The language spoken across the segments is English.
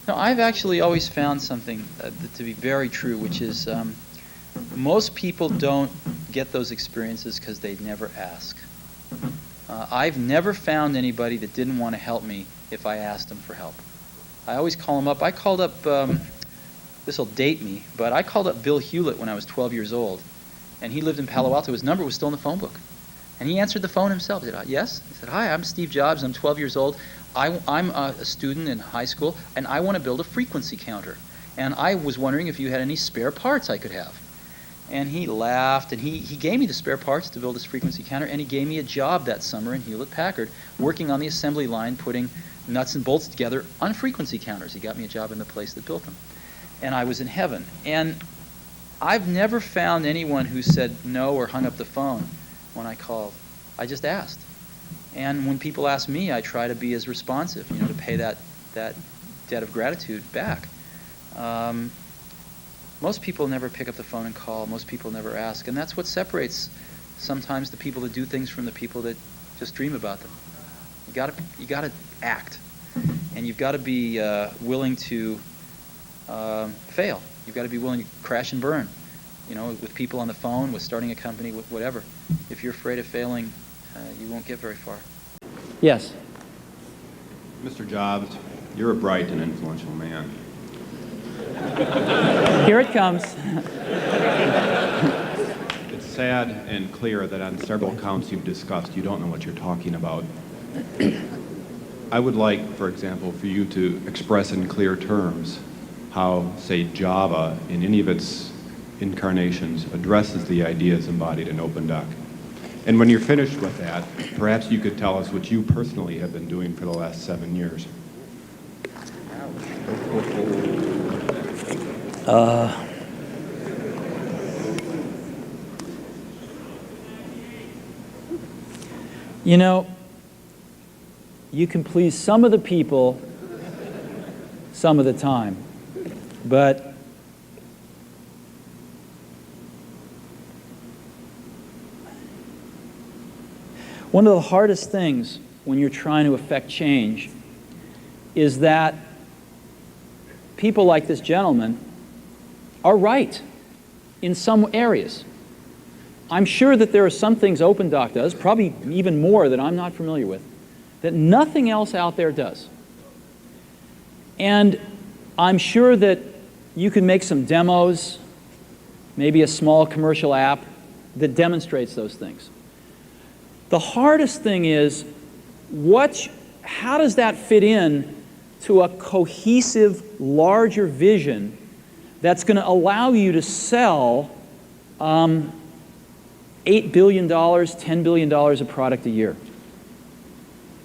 No, I've actually always found something to be very true, which is most people don't get those experiences because they never ask. I've never found anybody that didn't want to help me if I asked them for help. I always call them up. I called up, this will date me, but I called up Bill Hewlett when I was 12 years old, and he lived in Palo Alto. His number was still in the phone book. And he answered the phone himself. He said, yes? He said, hi, I'm Steve Jobs. I'm 12 years old. I'm a student in high school, and I want to build a frequency counter. And I was wondering if you had any spare parts I could have. And he laughed, and he gave me the spare parts to build this frequency counter, and he gave me a job that summer in Hewlett-Packard, working on the assembly line, putting nuts and bolts together on frequency counters. He got me a job in the place that built them. And I was in heaven. And I've never found anyone who said no or hung up the phone when I called. I just asked. And when people ask me, I try to be as responsive, to pay that debt of gratitude back. Most people never pick up the phone and call. Most people never ask. And that's what separates sometimes the people that do things from the people that just dream about them. You gotta act. And you've got to be willing to fail. You've got to be willing to crash and burn, with people on the phone, with starting a company, with whatever. If you're afraid of failing, you won't get very far. Yes? Mr. Jobs, you're a bright and influential man. Here it comes. It's sad and clear that on several counts you've discussed, you don't know what you're talking about. I would like, for example, for you to express in clear terms how, say, Java, in any of its incarnations, addresses the ideas embodied in OpenDoc. And when you're finished with that, perhaps you could tell us what you personally have been doing for the last 7 years. You can please some of the people some of the time, but one of the hardest things when you're trying to affect change is that people like this gentleman are right in some areas. I'm sure that there are some things OpenDoc does, probably even more that I'm not familiar with, that nothing else out there does. And I'm sure that you can make some demos, maybe a small commercial app that demonstrates those things. The hardest thing is, how does that fit in to a cohesive, larger vision that's going to allow you to sell $8 billion, $10 billion of product a year?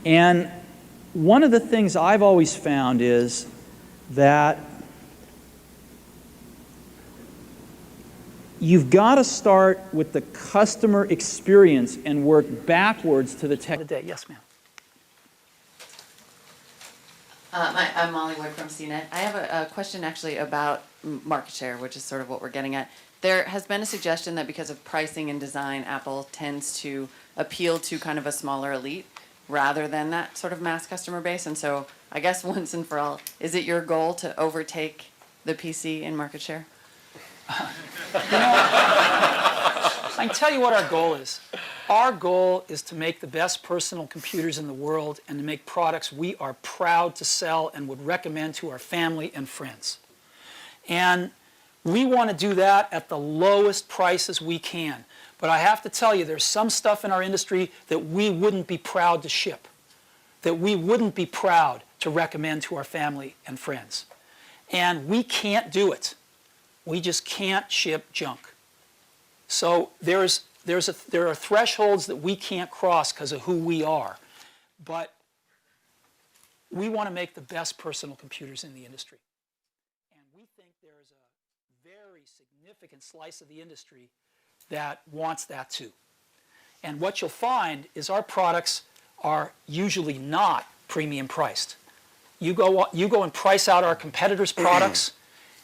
And one of the things I've always found is that you've got to start with the customer experience and work backwards to the tech today. Yes, ma'am. I'm Molly Wood from CNET. I have a question actually about market share, which is sort of what we're getting at. There has been a suggestion that because of pricing and design, Apple tends to appeal to kind of a smaller elite rather than that sort of mass customer base. And so I guess once and for all, is it your goal to overtake the PC in market share? I can tell you what our goal is. Our goal is to make the best personal computers in the world and to make products we are proud to sell and would recommend to our family and friends. And we want to do that at the lowest prices we can. But I have to tell you, there's some stuff in our industry that we wouldn't be proud to ship, that we wouldn't be proud to recommend to our family and friends. And we can't do it. We just can't ship junk. So there are thresholds that we can't cross because of who we are. But we want to make the best personal computers in the industry. And we think there's a very significant slice of the industry that wants that too. And what you'll find is our products are usually not premium priced. You go and price out our competitors' products,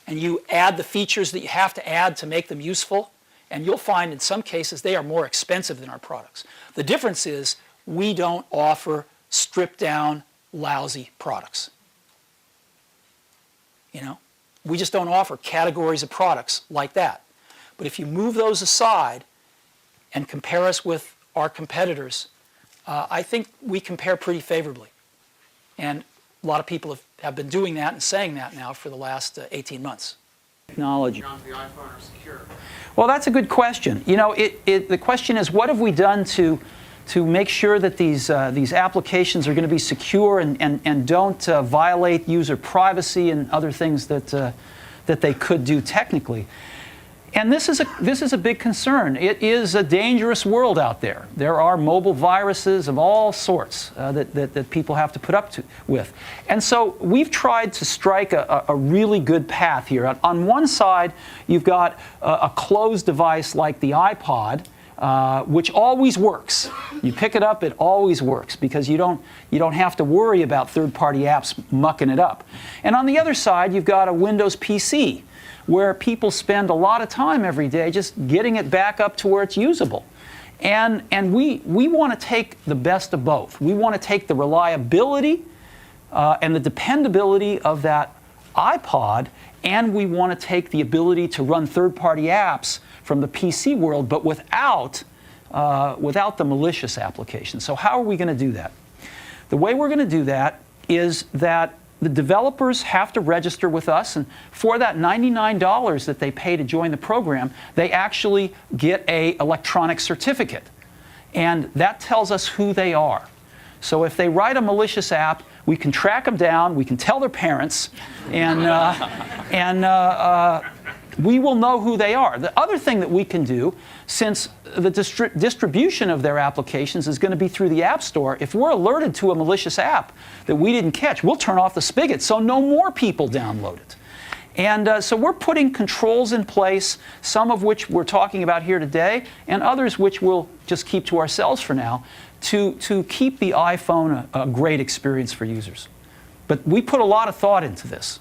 and you add the features that you have to add to make them useful, and you'll find in some cases they are more expensive than our products. The difference is we don't offer stripped down, lousy products. you know. We just don't offer categories of products like that. But if you move those aside and compare us with our competitors, I think we compare pretty favorably. And a lot of people have been doing that and saying that now for the last 18 months. Technology. On the iPhone are secure. Well, that's a good question. You know, the question is, what have we done to make sure that these applications are going to be secure and don't violate user privacy and other things that they could do technically? And this is a big concern. It is a dangerous world out there. There are mobile viruses of all sorts that people have to put up with. And so we've tried to strike a really good path here. On one side, you've got a closed device like the iPod, which always works. You pick it up, it always works because you don't have to worry about third-party apps mucking it up. And on the other side, you've got a Windows PC, where people spend a lot of time every day just getting it back up to where it's usable. And we want to take the best of both. We want to take the reliability and the dependability of that iPod, and we want to take the ability to run third-party apps from the PC world, but without the malicious application. So how are we going to do that? The way we're going to do that is that the developers have to register with us, and for that $99 that they pay to join the program, they actually get an electronic certificate. And that tells us who they are. So if they write a malicious app, we can track them down, we can tell their parents, and we will know who they are. The other thing that we can do, since the distribution of their applications is going to be through the App Store, if we're alerted to a malicious app that we didn't catch, we'll turn off the spigot so no more people download it. And so we're putting controls in place, some of which we're talking about here today, and others which we'll just keep to ourselves for now, to keep the iPhone a great experience for users. But we put a lot of thought into this,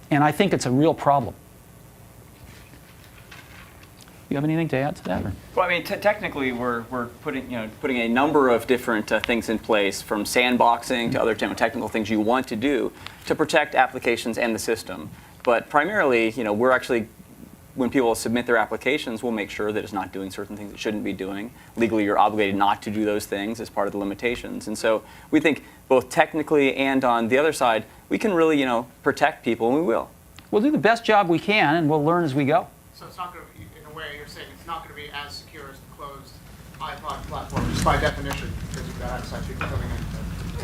and I think it's a real problem. You have anything to add to that? Or? Well, I mean, technically, we're putting a number of different things in place, from sandboxing to other technical things you want to do to protect applications and the system. But primarily, we're actually, when people submit their applications, we'll make sure that it's not doing certain things it shouldn't be doing. Legally, you're obligated not to do those things as part of the limitations. And so we think both technically and on the other side, we can really, protect people, and we will. We'll do the best job we can, and we'll learn as we go. So it's not going to be, in a way, you're saying it's not going to be as secure as the closed iPod platform, just by definition, because you've got outside people coming in.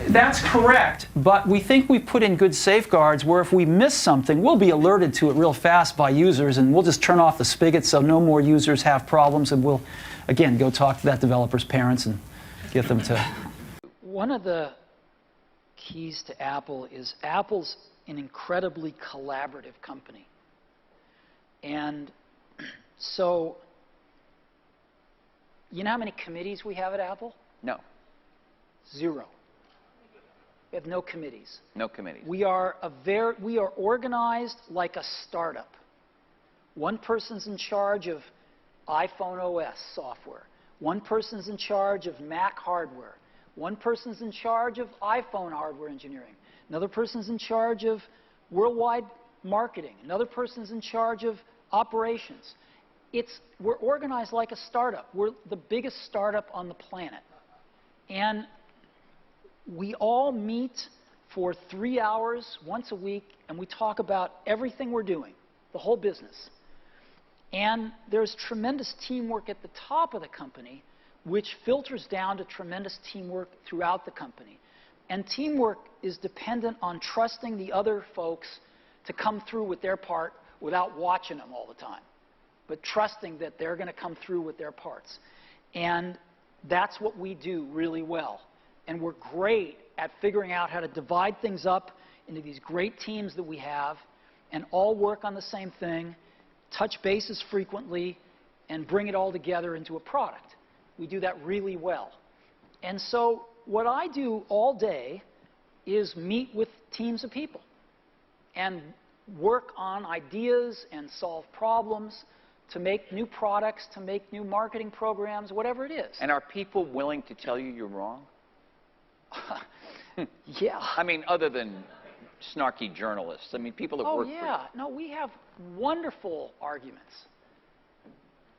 That's correct, but we think we put in good safeguards where if we miss something, we'll be alerted to it real fast by users, and we'll just turn off the spigot so no more users have problems, and we'll, again, go talk to that developer's parents and get them to. One of the keys to Apple is Apple's an incredibly collaborative company. And so, you know how many committees we have at Apple? No. 0. We have no committees. No committees. We are organized like a startup. One person's in charge of iPhone OS software. One person's in charge of Mac hardware. One person's in charge of iPhone hardware engineering. Another person's in charge of worldwide marketing. Another person's in charge of operations. We're organized like a startup. We're the biggest startup on the planet. And we all meet for 3 hours once a week, and we talk about everything we're doing, the whole business. And there's tremendous teamwork at the top of the company, which filters down to tremendous teamwork throughout the company. And teamwork is dependent on trusting the other folks to come through with their part without watching them all the time, but trusting that they're going to come through with their parts. And that's what we do really well. And we're great at figuring out how to divide things up into these great teams that we have and all work on the same thing, touch bases frequently, and bring it all together into a product. We do that really well. And so what I do all day is meet with teams of people and work on ideas and solve problems to make new products, to make new marketing programs, whatever it is. And are people willing to tell you you're wrong? Yeah. I mean, other than snarky journalists. I mean, people that Oh, work for yeah. No, we have wonderful arguments. you.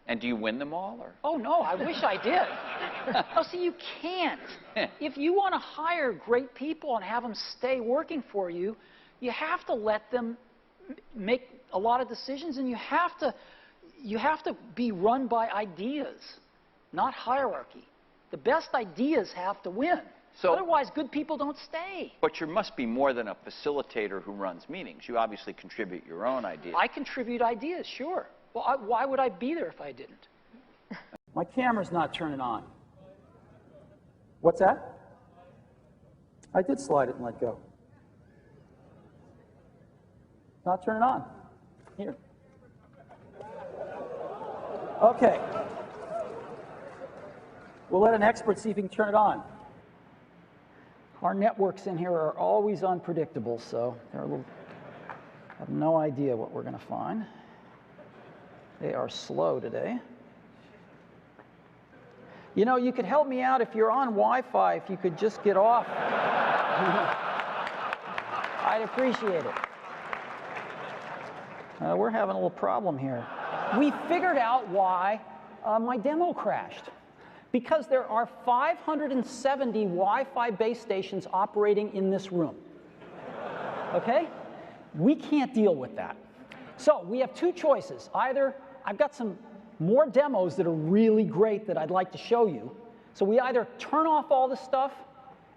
And do you win them all, or? Oh, no, I wish I did. Oh, see, you can't. If you want to hire great people and have them stay working for you, you have to let them make a lot of decisions, and you have to be run by ideas, not hierarchy. The best ideas have to win. So- Otherwise, good people don't stay. But you must be more than a facilitator who runs meetings. You obviously contribute your own ideas. I contribute ideas, sure. Well, why would I be there if I didn't? My camera's not turning on. What's that? I did slide it and let go. Not turning on. Here. Okay. We'll let an expert see if he can turn it on. Our networks in here are always unpredictable, so they're a little. I have no idea what we're going to find. They are slow today. You know, you could help me out if you're on Wi-Fi, if you could just get off. I'd appreciate it. We're having a little problem here. We figured out why my demo crashed. Because there are 570 Wi-Fi base stations operating in this room. Okay? We can't deal with that. So we have two choices. Either I've got some more demos that are really great that I'd like to show you. So we either turn off all this stuff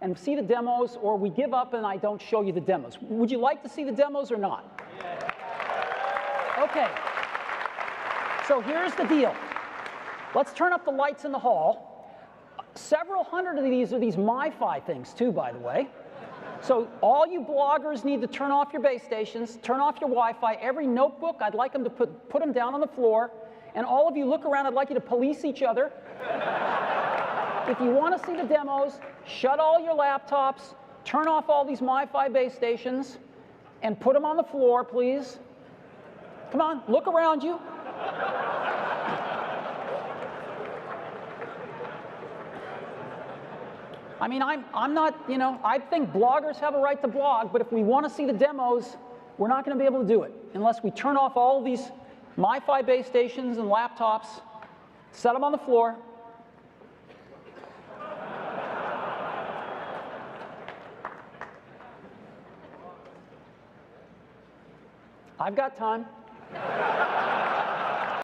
and see the demos, or we give up and I don't show you the demos. Would you like to see the demos or not? Okay. So here's the deal. Let's turn up the lights in the hall. Several hundred of these are these MiFi things too, by the way. So all you bloggers need to turn off your base stations, turn off your Wi-Fi. Every notebook, I'd like them to put them down on the floor. And all of you look around, I'd like you to police each other. If you want to see the demos, shut all your laptops, turn off all these MiFi base stations, and put them on the floor, please. Come on, look around you. I mean, I'm not, you know, I think bloggers have a right to blog, but if we want to see the demos, we're not going to be able to do it unless we turn off all of these MiFi base stations and laptops, set them on the floor. I've got time.